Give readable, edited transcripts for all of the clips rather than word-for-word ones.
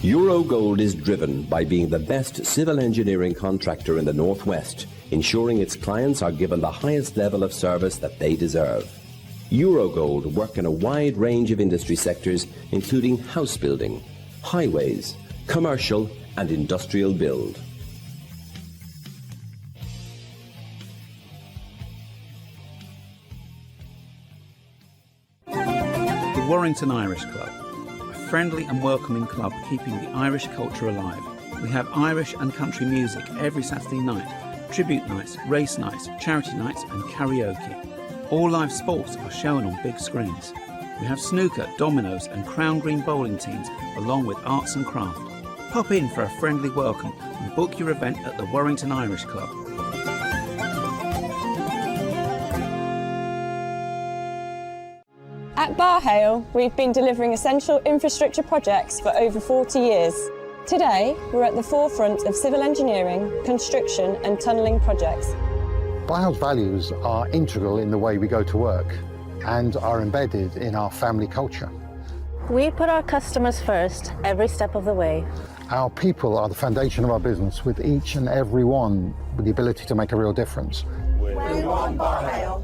Eurogold is driven by being the best civil engineering contractor in the Northwest, ensuring its clients are given the highest level of service that they deserve. Eurogold work in a wide range of industry sectors, including house building, highways, commercial and industrial build. The Warrington Irish Club, a friendly and welcoming club keeping the Irish culture alive. We have Irish and country music every Saturday night, tribute nights, race nights, charity nights and karaoke. All live sports are shown on big screens. We have snooker, dominoes and crown green bowling teams along with arts and craft. Pop in for a friendly welcome and book your event at the Warrington Irish Club. At Barhale, we've been delivering essential infrastructure projects for over 40 years. Today, we're at the forefront of civil engineering, construction and tunnelling projects. Barhale's values are integral in the way we go to work and are embedded in our family culture. We put our customers first every step of the way. Our people are the foundation of our business, with each and every one with the ability to make a real difference. We want Barhale.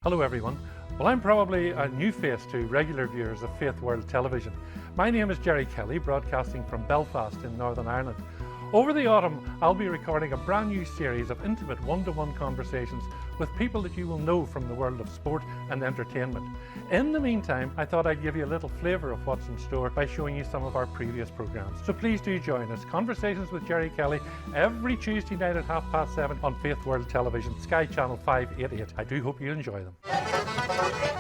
Hello everyone. Well, I'm probably a new face to regular viewers of Faith World Television. My name is Gerry Kelly, broadcasting from Belfast in Northern Ireland. Over the autumn, I'll be recording a brand new series of intimate one-to-one conversations with people that you will know from the world of sport and entertainment. In the meantime, I thought I'd give you a little flavour of what's in store by showing you some of our previous programmes. So please do join us. Conversations with Gerry Kelly every Tuesday night at 7:30 on Faith World Television, Sky Channel 588. I do hope you enjoy them.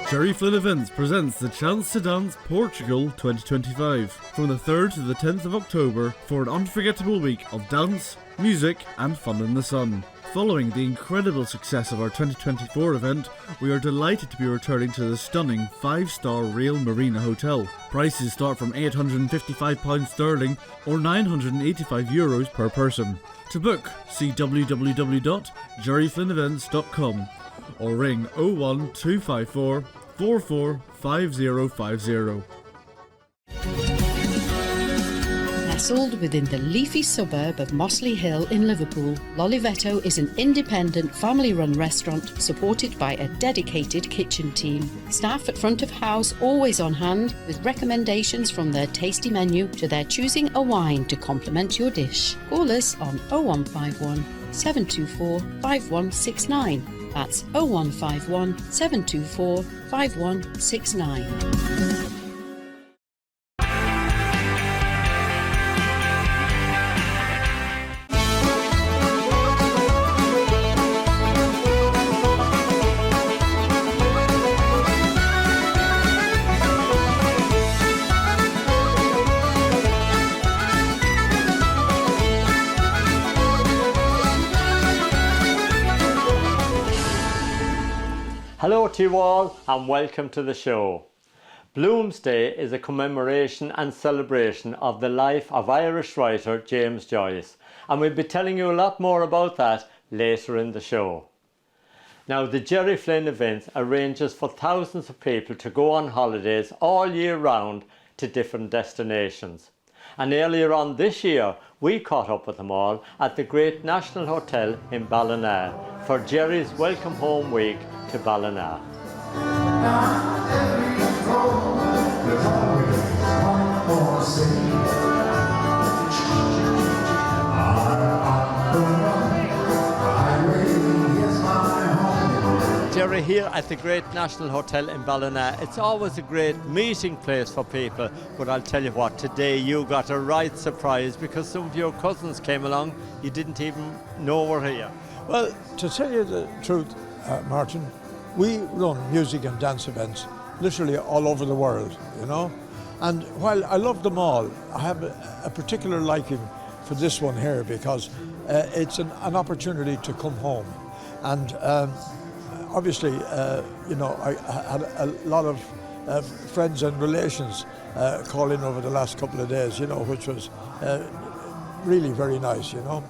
Gerry Flynn Events presents the Chance to Dance Portugal 2025 from the 3rd to the 10th of October for an unforgettable week of dance, music and fun in the sun. Following the incredible success of our 2024 event, we are delighted to be returning to the stunning 5-star Real Marina Hotel. Prices start from £855 sterling or €985 per person. To book, see www.gerryflynnevents.com or ring 01254 445050. Nestled within the leafy suburb of Mossley Hill in Liverpool, L'Oliveto is an independent family-run restaurant supported by a dedicated kitchen team. Staff at front of house always on hand with recommendations from their tasty menu to their choosing a wine to complement your dish. Call us on 0151 724 5169. That's 0151 724 5169. Hello to you all and welcome to the show. Bloomsday is a commemoration and celebration of the life of Irish writer James Joyce, and we'll be telling you a lot more about that later in the show. Now, the Gerry Flynn event arranges for thousands of people to go on holidays all year round to different destinations. And earlier on this year, we caught up with them all at the Great National Hotel in Ballina for Gerry's Welcome Home Week to Ballina. Gerry, here at the Great National Hotel in Ballina, it's always a great meeting place for people, but I'll tell you what, today you got a right surprise because some of your cousins came along you didn't even know were here. Well, to tell you the truth, Martin, we run music and dance events literally all over the world, you know, and while I love them all, I have a particular liking for this one here because it's an opportunity to come home. And obviously, you know, I had a lot of friends and relations call in over the last couple of days, you know, which was really very nice, you know.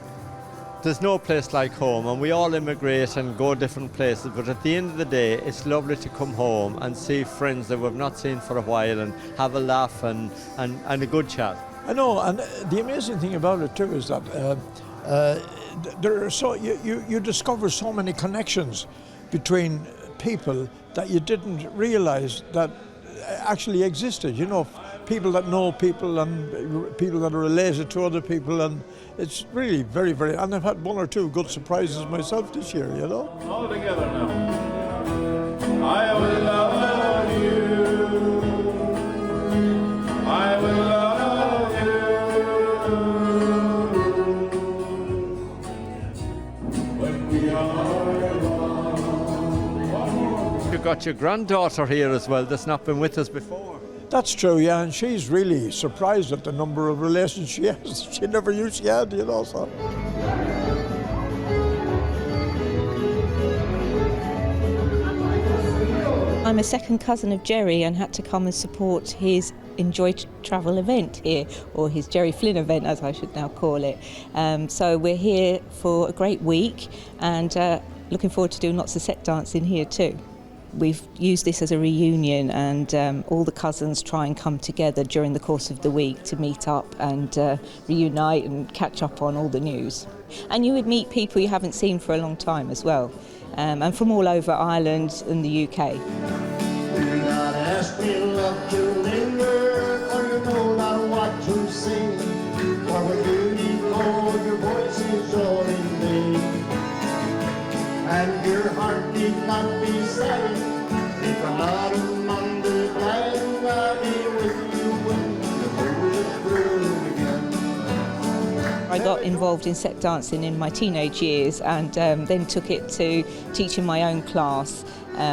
There's no place like home, and we all immigrate and go different places, but at the end of the day, it's lovely to come home and see friends that we've not seen for a while and have a laugh and a good chat. I know, and the amazing thing about it too is that there are you discover so many connections between people that you didn't realise that actually existed. You know, people that know people and people that are related to other people, and it's really very, very. And I've had one or two good surprises myself this year. You know. All together now. I will love you. I will love you. When we are one. You've got your granddaughter here as well that's not been with us before. That's true, yeah, and she's really surprised at the number of relations she has. She never knew she had, you know, so. I'm a second cousin of Gerry and had to come and support his Enjoy Travel event here, or his Gerry Flynn event as I should now call it. So we're here for a great week and looking forward to doing lots of set dancing here too. We've used this as a reunion, and all the cousins try and come together during the course of the week to meet up and reunite and catch up on all the news. And you would meet people you haven't seen for a long time as well, and from all over Ireland and the UK. Do not ask me, love, to linger, for you know not what to sing. For when you need cold, your voice is all in vain, and your heart need not be sad. If I'm not among the dying, I'll be with you when the world is through again. I got involved in set dancing in my teenage years and then took it to teaching my own class.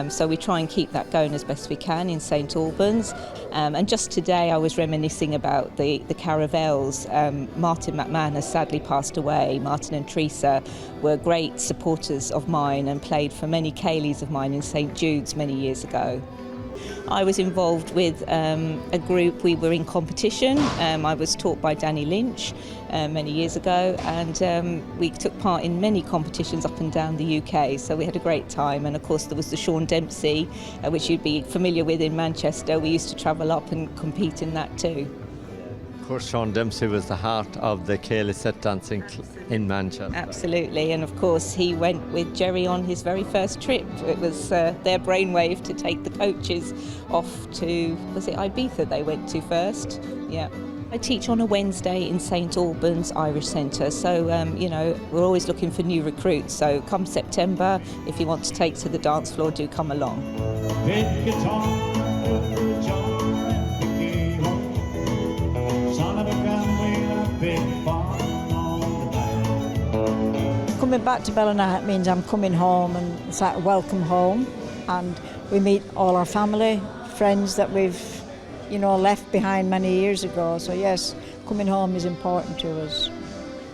So we try and keep that going as best we can in St Albans. And just today I was reminiscing about the caravels. Martin McMahon has sadly passed away. Martin and Teresa were great supporters of mine and played for many ceilidhs of mine in St Jude's many years ago. I was involved with a group. We were in competition. I was taught by Danny Lynch many years ago, and we took part in many competitions up and down the UK, so we had a great time. And of course there was the Sean Dempsey, which you'd be familiar with in Manchester. We used to travel up and compete in that too. Of course, Sean Dempsey was the heart of the ceilidh set dancing in Manchester. Absolutely, and of course he went with Gerry on his very first trip. It was their brainwave to take the coaches off to, was it Ibiza they went to first? Yeah. I teach on a Wednesday in St Albans Irish Centre, so you know, we're always looking for new recruits. So come September, if you want to take to the dance floor, do come along. Big guitar, John and Vicky Home, son of a gun with a big barn on the back. Coming back to Ballina means I'm coming home, and it's like welcome home, and we meet all our family, friends that we've left behind many years ago. So yes, coming home is important to us.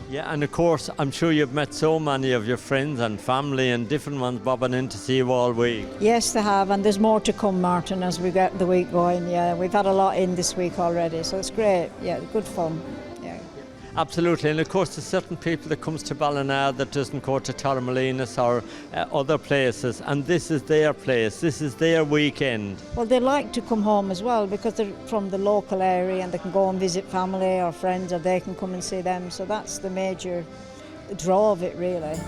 Yeah, and of course, I'm sure you've met so many of your friends and family and different ones bobbing in to see you all week. Yes, they have, and there's more to come, Martin, as we get the week going. Yeah, we've had a lot in this week already, so it's great. Yeah, good fun. Yeah. Absolutely, and of course there's certain people that comes to Ballina that doesn't go to Torremolinos or other places, and this is their place, this is their weekend. Well, they like to come home as well because they're from the local area and they can go and visit family or friends, or they can come and see them, so that's the major draw of it, really.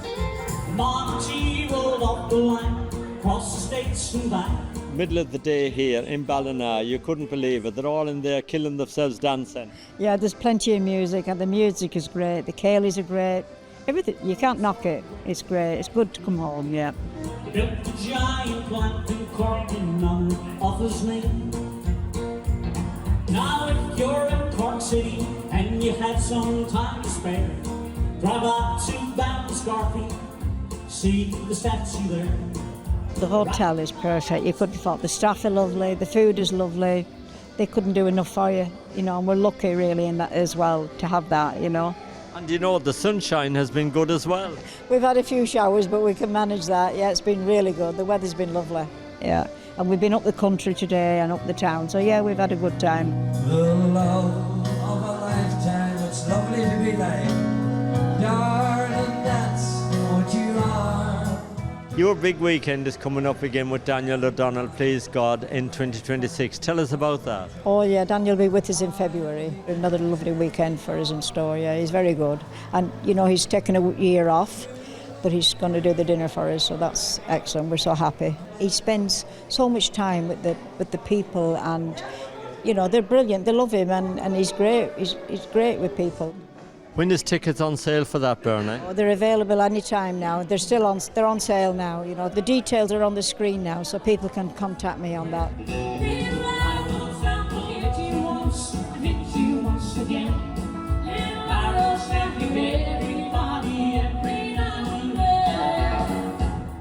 Monty rolled off the line, across the states and back. Middle of the day here in Ballina, you couldn't believe it. They're all in there killing themselves dancing. Yeah, there's plenty of music, and the music is great. The ceilidhs are great. Everything, you can't knock it. It's great. It's good to come home, yeah. Built a giant plant in Cork in honor of his name. Now if you're in Cork City and you had some time to spare, drive out to Ballinscarthy, see the statue there. The hotel is perfect. You couldn't fault. The staff are lovely. The food is lovely. They couldn't do enough for you, and we're lucky really in that as well to have that, And the sunshine has been good as well. We've had a few showers, but we can manage that. Yeah, it's been really good. The weather's been lovely. Yeah, and we've been up the country today and up the town. So yeah, we've had a good time. The love of a lifetime. It's lovely to be like darling. Your big weekend is coming up again with Daniel O'Donnell, please God, in 2026. Tell us about that. Oh yeah, Daniel will be with us in February. Another lovely weekend for us in store, yeah, he's very good. And you know, he's taken a year off, but he's going to do the dinner for us, so that's excellent, we're so happy. He spends so much time with the people, and you know, they're brilliant, they love him, and he's great, he's great with people. When is tickets on sale for that, Bernie? Oh, they're available any time now. They're on sale now. You know, the details are on the screen now, so people can contact me on that.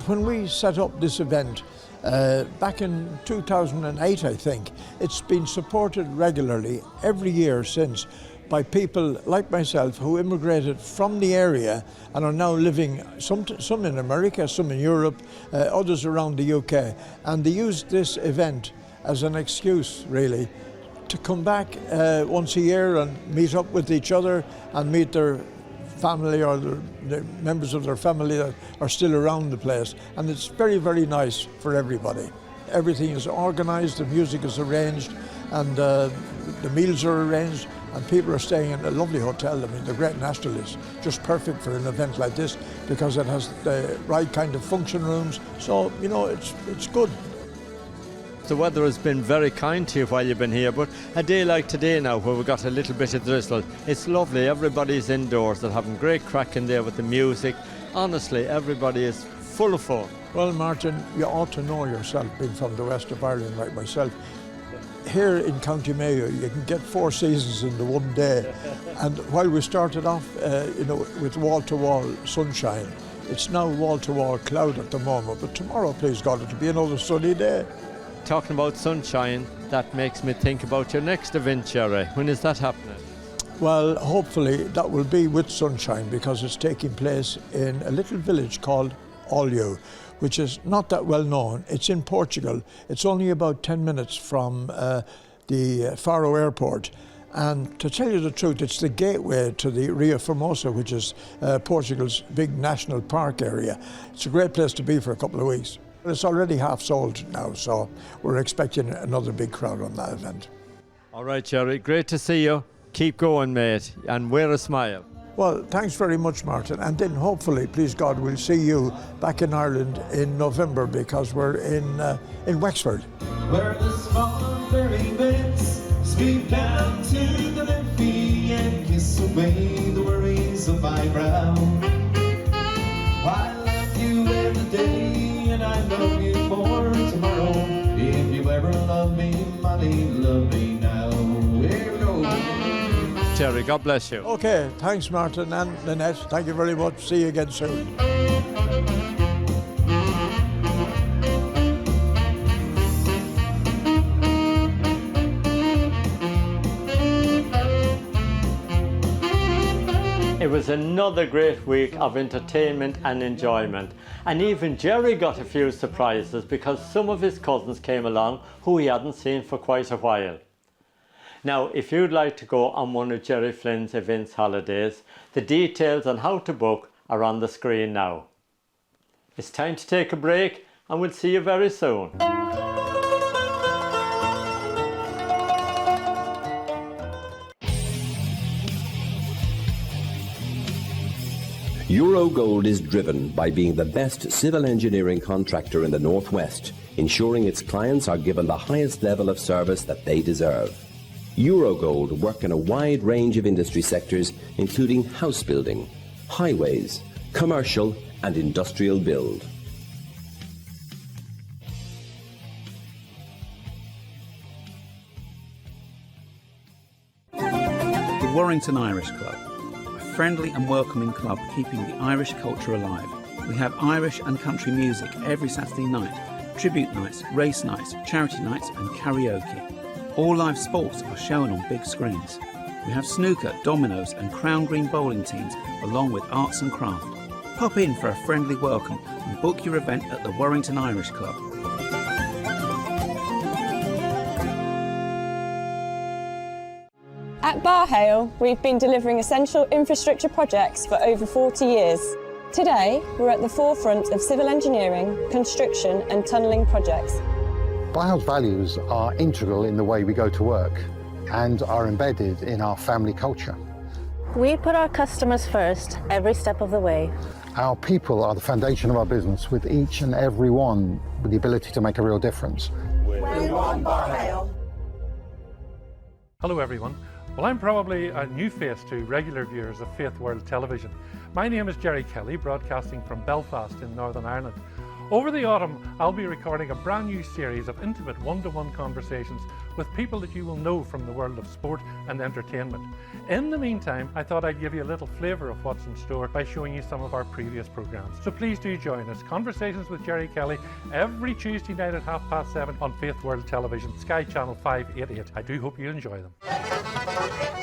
When we set up this event back in 2008, I think, it's been supported regularly every year since by people like myself who immigrated from the area and are now living, some in America, some in Europe, others around the UK. And they use this event as an excuse, really, to come back once a year and meet up with each other and meet their family or the members of their family that are still around the place. And it's very, very nice for everybody. Everything is organised, the music is arranged, and the meals are arranged, and people are staying in a lovely hotel. I mean, the Great National is just perfect for an event like this because it has the right kind of function rooms. So, you know, it's good. The weather has been very kind to you while you've been here, but a day like today now, where we got a little bit of drizzle, it's lovely. Everybody's indoors. They're having great crack in there with the music. Honestly, everybody is full of fun. Well, Martin, you ought to know yourself, being from the west of Ireland like myself. Here in County Mayo, you can get 4 seasons in the one day. And while we started off, you know, with wall-to-wall sunshine, it's now wall-to-wall cloud at the moment. But tomorrow, please God, it'll be another sunny day. Talking about sunshine, that makes me think about your next event, Gerry. When is that happening? Well, hopefully that will be with sunshine, because it's taking place in a little village called Olio, which is not that well known. It's in Portugal. It's only about 10 minutes from the Faro airport. And to tell you the truth, it's the gateway to the Rio Formosa, which is Portugal's big national park area. It's a great place to be for a couple of weeks. It's already half sold now, so we're expecting another big crowd on that event. All right, Gerry, great to see you. Keep going, mate, and wear a smile. Well, thanks very much, Martin. And then hopefully, please God, we'll see you back in Ireland in November, because we're in Wexford. Where the small fairy beds sweep down to the Liffey and kiss away the worries of my brow. I love you every day, and I love you for tomorrow. If you ever love me, money, love me now. Here we go. Gerry, God bless you. Okay, thanks, Martin and Lynette. Thank you very much. See you again soon. It was another great week of entertainment and enjoyment, and even Gerry got a few surprises because some of his cousins came along who he hadn't seen for quite a while. Now, if you'd like to go on one of Gerry Flynn's events holidays, the details on how to book are on the screen now. It's time to take a break, and we'll see you very soon. Eurogold is driven by being the best civil engineering contractor in the Northwest, ensuring its clients are given the highest level of service that they deserve. Eurogold work in a wide range of industry sectors, including house building, highways, commercial and industrial build. The Warrington Irish Club, a friendly and welcoming club keeping the Irish culture alive. We have Irish and country music every Saturday night, tribute nights, race nights, charity nights and karaoke. All live sports are shown on big screens. We have snooker, dominoes and crown green bowling teams, along with arts and craft. Pop in for a friendly welcome and book your event at the Warrington Irish Club. At Barhale, we've been delivering essential infrastructure projects for over 40 years. Today, we're at the forefront of civil engineering, construction and tunnelling projects. Bio's values are integral in the way we go to work and are embedded in our family culture. We put our customers first every step of the way. Our people are the foundation of our business, with each and every one with the ability to make a real difference. We're one Barhale. Hello everyone. Well, I'm probably a new face to regular viewers of Faith World Television. My name is Gerry Kelly, broadcasting from Belfast in Northern Ireland. Over the autumn, I'll be recording a brand new series of intimate one-to-one conversations with people that you will know from the world of sport and entertainment. In the meantime, I thought I'd give you a little flavour of what's in store by showing you some of our previous programmes. So please do join us. Conversations with Gerry Kelly every Tuesday night at 7:30 on Faith World Television, Sky Channel 588. I do hope you enjoy them.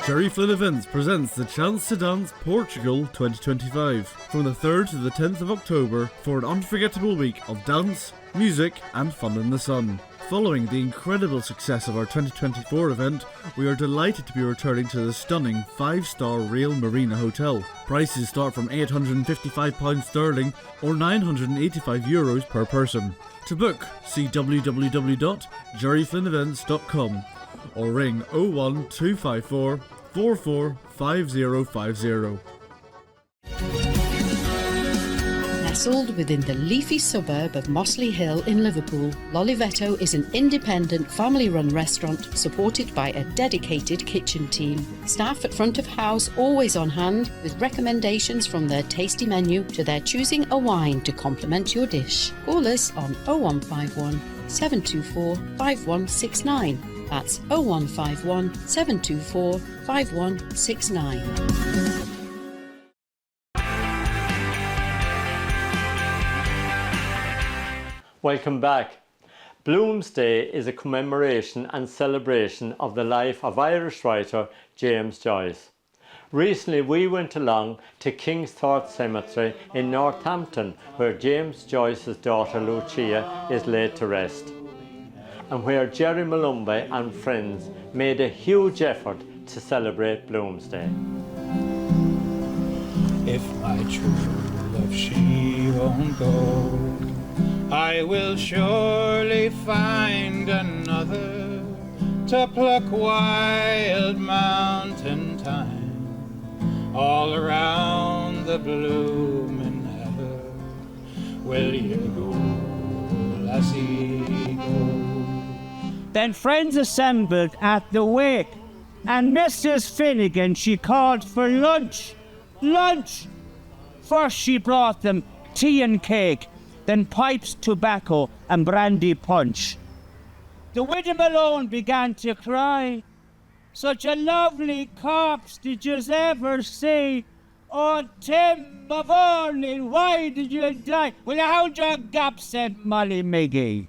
Gerry Flynn Events presents the Chance to Dance Portugal 2025 from the 3rd to the 10th of October for an unforgettable week of dance, music and fun in the sun. Following the incredible success of our 2024 event, we are delighted to be returning to the stunning 5-star Real Marina Hotel. Prices start from £855 sterling or €985 per person. To book, see www.gerryflynnevents.com or ring 01254 445050. Nestled within the leafy suburb of Mossley Hill in Liverpool, L'Oliveto is an independent family-run restaurant supported by a dedicated kitchen team. Staff at front of house always on hand with recommendations from their tasty menu to their choosing a wine to complement your dish. Call us on 0151 724 5169. That's 0151 724 5169. Welcome back. Bloomsday is a commemoration and celebration of the life of Irish writer James Joyce. Recently we went along to Kingsthorpe Cemetery in Northampton, where James Joyce's daughter Lucia is laid to rest, and where Gerry Molumby and friends made a huge effort to celebrate Bloomsday. If my true love she won't go, I will surely find another to pluck wild mountain thyme all around the blooming heather. Will you go, lassie, go? Then friends assembled at the wake, and Mrs. Finnegan, she called for lunch. Lunch! First she brought them tea and cake, then pipes, tobacco and brandy punch. The widow Malone began to cry. Such a lovely corpse did yous ever see? Oh, Tim of Orlin, why did you die? Will you hold your gap, said Molly Miggy.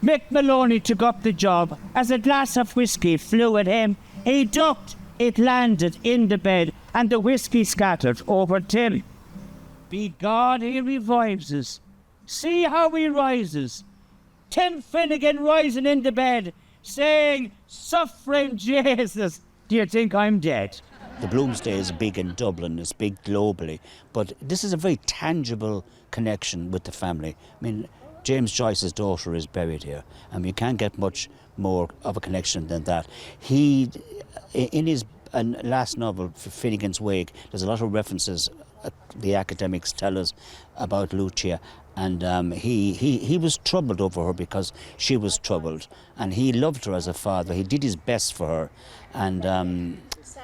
Mick Maloney took up the job. As a glass of whiskey flew at him, he ducked, it landed in the bed, and the whiskey scattered over Tim. Be God, he revives us. See how he rises. Tim Finnegan rising in the bed, saying, suffering Jesus, do you think I'm dead? The Bloomsday is big in Dublin, it's big globally, but this is a very tangible connection with the family. I mean, James Joyce's daughter is buried here, and you can't get much more of a connection than that. He, in his last novel, Finnegan's Wake, there's a lot of references, the academics tell us, about Lucia, and he was troubled over her because she was troubled, and he loved her as a father. He did his best for her, and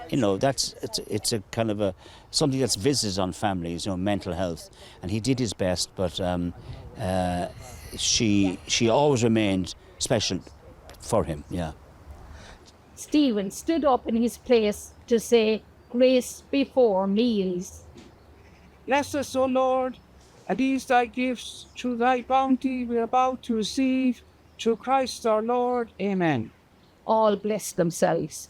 you know, it's a kind of a something that's visited on families, you know, mental health, and he did his best, but she always remained special for him. Yeah. Stephen stood up in his place to say grace before meals. Bless us, O Lord, and these thy gifts, through thy bounty we are about to receive, through Christ our Lord. Amen. All blessed themselves.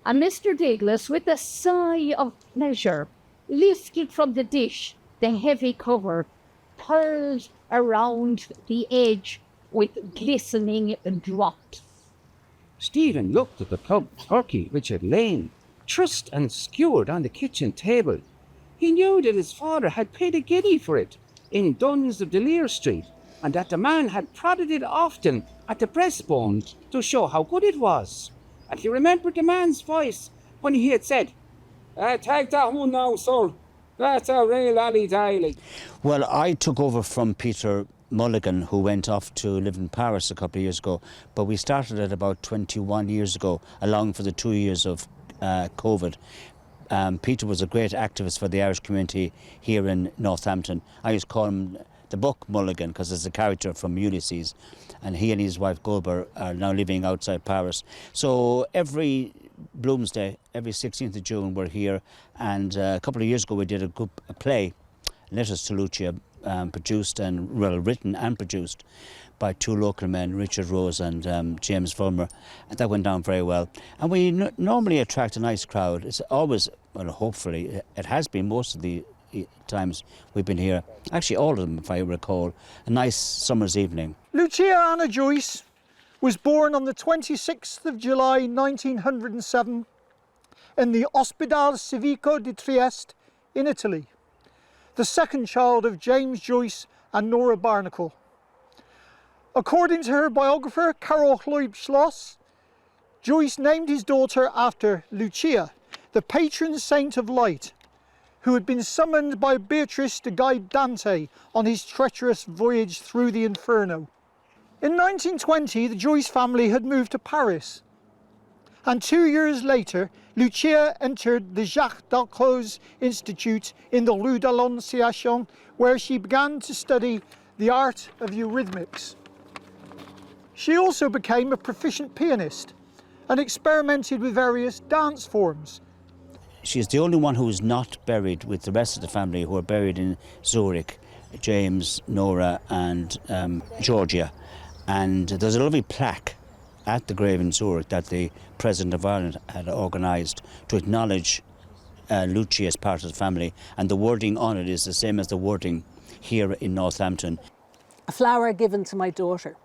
And Mr. Douglas, with a sigh of pleasure, lifted from the dish the heavy cover, pulled around the edge with glistening drops. Stephen looked at the plump turkey which had lain trussed and skewered on the kitchen table. He knew that his father had paid a guinea for it in Duns of Delir Street, and that the man had prodded it often at the breastbone to show how good it was. And he remembered the man's voice when he had said, "Take that one now, sir. That's a real alley daily." Well, I took over from Peter Mulligan, who went off to live in Paris a couple of years ago, but we started it about 21 years ago, along for the 2 years of COVID. Peter was a great activist for the Irish community here in Northampton. I used to call him the book Mulligan because it's a character from Ulysses, and he and his wife Goldberg are now living outside Paris. So every Bloomsday, every 16th of June, we're here, and a couple of years ago we did a play, Letters to Lucia, produced and written and produced by two local men, Richard Rose and James Fulmer, and that went down very well. And we normally attract a nice crowd. It's always, well, hopefully, it has been most of the times we've been here, actually all of them if I recall, a nice summer's evening. Lucia Anna Joyce was born on the 26th of July 1907 in the Ospedale Civico di Trieste in Italy, the second child of James Joyce and Nora Barnacle. According to her biographer, Karol Schloss, Joyce named his daughter after Lucia, the patron saint of light, who had been summoned by Beatrice to guide Dante on his treacherous voyage through the Inferno. In 1920, the Joyce family had moved to Paris, and 2 years later, Lucia entered the Jacques Dalcroze Institute in the Rue de l'Annonciation, where she began to study the art of eurythmics. She also became a proficient pianist and experimented with various dance forms. She's the only one who is not buried with the rest of the family who are buried in Zurich, James, Nora and Georgia. And there's a lovely plaque at the grave in Zurich that the President of Ireland had organised to acknowledge Lucia as part of the family, and the wording on it is the same as the wording here in Northampton. A flower given to my daughter.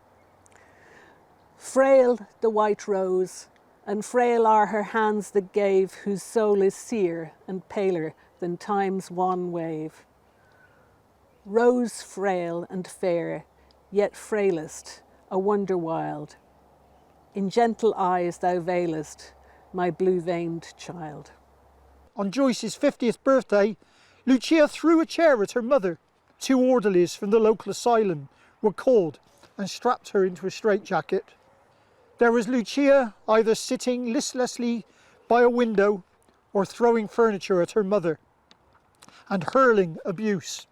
Frail the white rose, and frail are her hands that gave, whose soul is sere and paler than time's wan wave. Rose frail and fair, yet frailest, a wonder wild. In gentle eyes thou veilest, my blue-veined child. On Joyce's 50th birthday, Lucia threw a chair at her mother. 2 orderlies from the local asylum were called and strapped her into a straitjacket. There was Lucia either sitting listlessly by a window or throwing furniture at her mother and hurling abuse.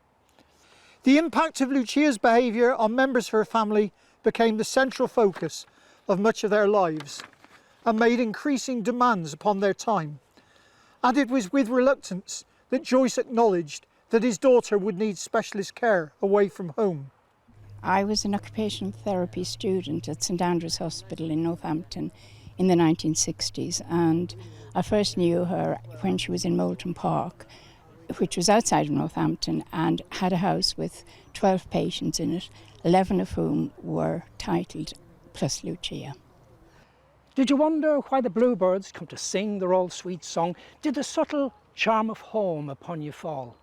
The impact of Lucia's behaviour on members of her family became the central focus of much of their lives and made increasing demands upon their time. And it was with reluctance that Joyce acknowledged that his daughter would need specialist care away from home. I was an occupational therapy student at St Andrew's Hospital in Northampton in the 1960s, and I first knew her when she was in Moulton Park, which was outside of Northampton, and had a house with 12 patients in it, 11 of whom were titled plus Lucia. Did you wonder why the bluebirds come to sing their old sweet song? Did the subtle charm of home upon you fall?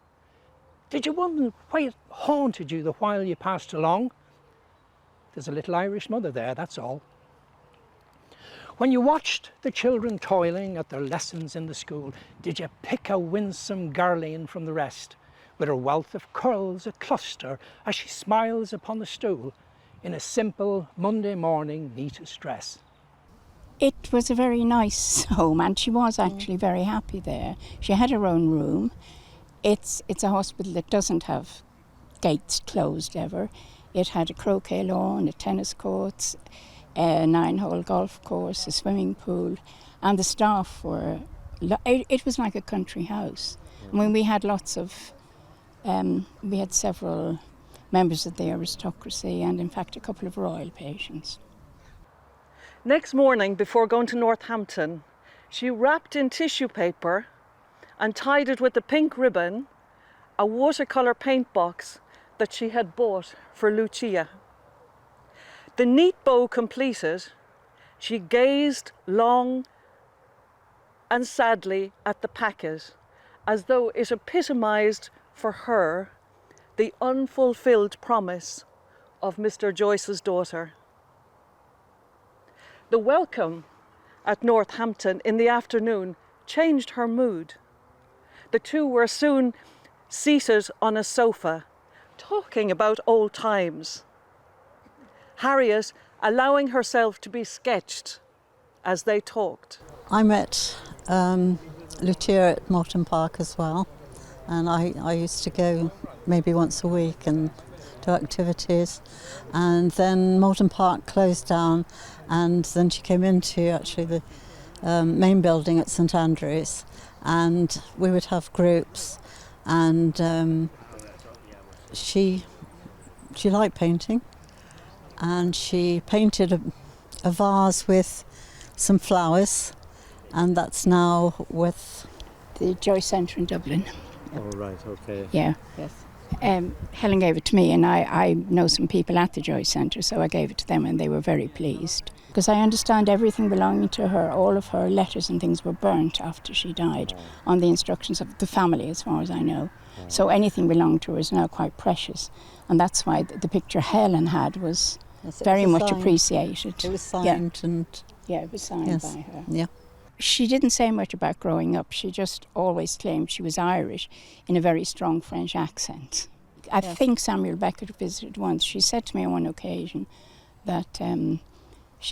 Did you wonder why it haunted you the while you passed along? There's a little Irish mother there, that's all. When you watched the children toiling at their lessons in the school, did you pick a winsome Garline from the rest, with her wealth of curls a cluster as she smiles upon the stool in a simple Monday morning neatest dress? It was a very nice home, and she was actually very happy there. She had her own room. It's a hospital that doesn't have gates closed ever. It had a croquet lawn, a tennis courts, a 9-hole golf course, a swimming pool, and the staff were... It was like a country house. I mean, we had lots of... we had several members of the aristocracy and, in fact, a couple of royal patients. Next morning, before going to Northampton, she wrapped in tissue paper and tied it with a pink ribbon, a watercolour paint box that she had bought for Lucia. The neat bow completed, she gazed long and sadly at the packet as though it epitomised for her the unfulfilled promise of Mr. Joyce's daughter. The welcome at Northampton in the afternoon changed her mood. The two were soon seated on a sofa, talking about old times. Harriet allowing herself to be sketched as they talked. I met Lucia at Moulton Park as well, and I used to go maybe once a week and do activities, and then Moulton Park closed down, and then she came into actually the main building at St Andrews, and we would have groups, and she liked painting, and she painted a vase with some flowers, and that's now with the Joyce Centre in Dublin. Oh, right, okay. Yeah. Yes. Helen gave it to me, and I know some people at the Joyce Centre, so I gave it to them, and they were very pleased. Because I understand everything belonging to her, all of her letters and things were burnt after she died on the instructions of the family, as far as I know. So anything belonging to her is now quite precious, and that's why the picture Helen had was very much appreciated. It was signed, and yeah, it was signed by her. Yeah. She didn't say much about growing up. She just always claimed she was Irish in a very strong French accent. I think Samuel Beckett visited once. She said to me on one occasion that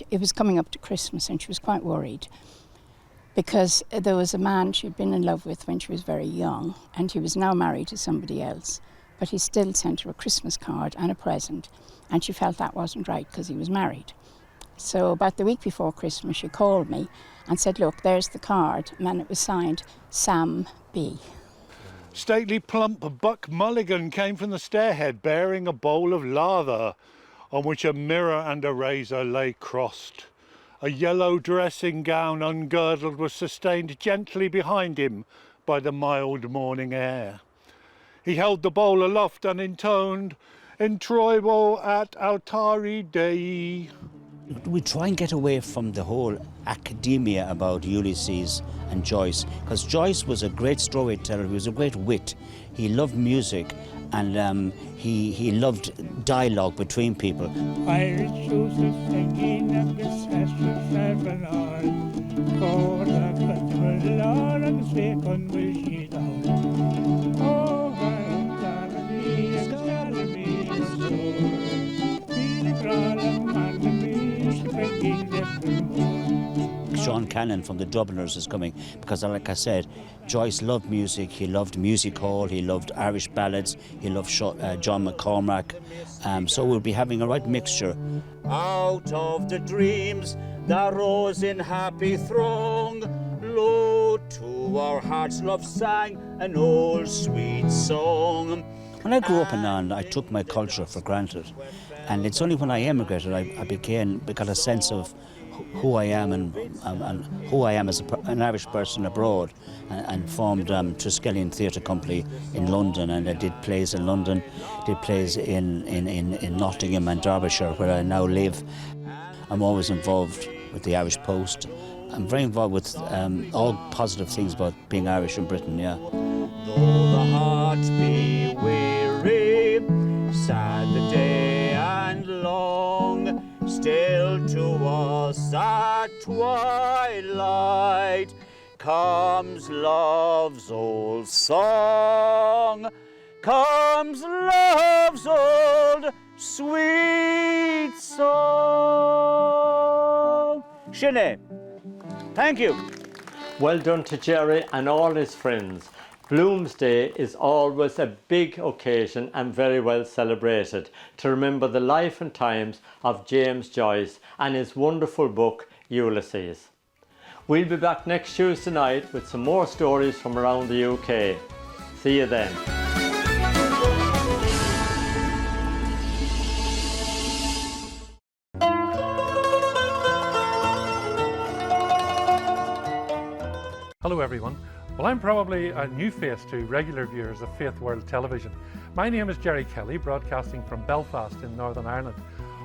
it was coming up to Christmas and she was quite worried because there was a man she'd been in love with when she was very young, and he was now married to somebody else, but he still sent her a Christmas card and a present, and she felt that wasn't right because he was married. So about the week before Christmas she called me and said, look, there's the card, and it was signed Sam B. Stately plump Buck Mulligan came from the stairhead bearing a bowl of lather, on which a mirror and a razor lay crossed. A yellow dressing gown ungirdled was sustained gently behind him by the mild morning air. He held the bowl aloft and intoned, Introibo at altari Dei. We try and get away from the whole academia about Ulysses and Joyce, because Joyce was a great storyteller, he was a great wit, he loved music, and he loved dialogue between people. Irish Joseph singing and Miss Hester seven all. Oh, the Lord and the second will she down. Oh, Gallery, Gallery, Sean Cannon from the Dubliners is coming because, like I said, Joyce loved music, he loved music hall, he loved Irish ballads, he loved John McCormack, so we'll be having a right mixture. Out of the dreams that rose in happy throng, lo, to our hearts love sang an old sweet song. When I grew up in Ireland, I took my culture for granted, and it's only when I emigrated I got a sense of who I am and who I am as an Irish person abroad, and formed Triskelion Theatre Company in London, and I did plays in London, did plays in Nottingham and Derbyshire, where I now live. I'm always involved with the Irish Post. I'm very involved with all positive things about being Irish in Britain, yeah. Though the heart be weary, sad the day and long, still to us at twilight comes love's old song, comes love's old sweet song. Sinead, thank you. Well done to Gerry and all his friends. Bloomsday is always a big occasion and very well celebrated to remember the life and times of James Joyce and his wonderful book Ulysses. We'll be back next Tuesday night with some more stories from around the UK. See you then. Hello everyone. Well, I'm probably a new face to regular viewers of Faith World Television. My name is Gerry Kelly, broadcasting from Belfast in Northern Ireland.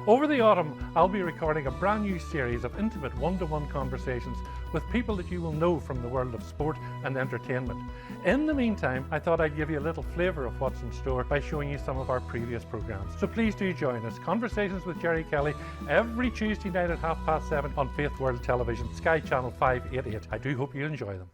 Over the autumn, I'll be recording a brand new series of intimate one-to-one conversations with people that you will know from the world of sport and entertainment. In the meantime, I thought I'd give you a little flavour of what's in store by showing you some of our previous programmes. So please do join us. Conversations with Gerry Kelly every Tuesday night at 7:30 on Faith World Television, Sky Channel 588. I do hope you enjoy them.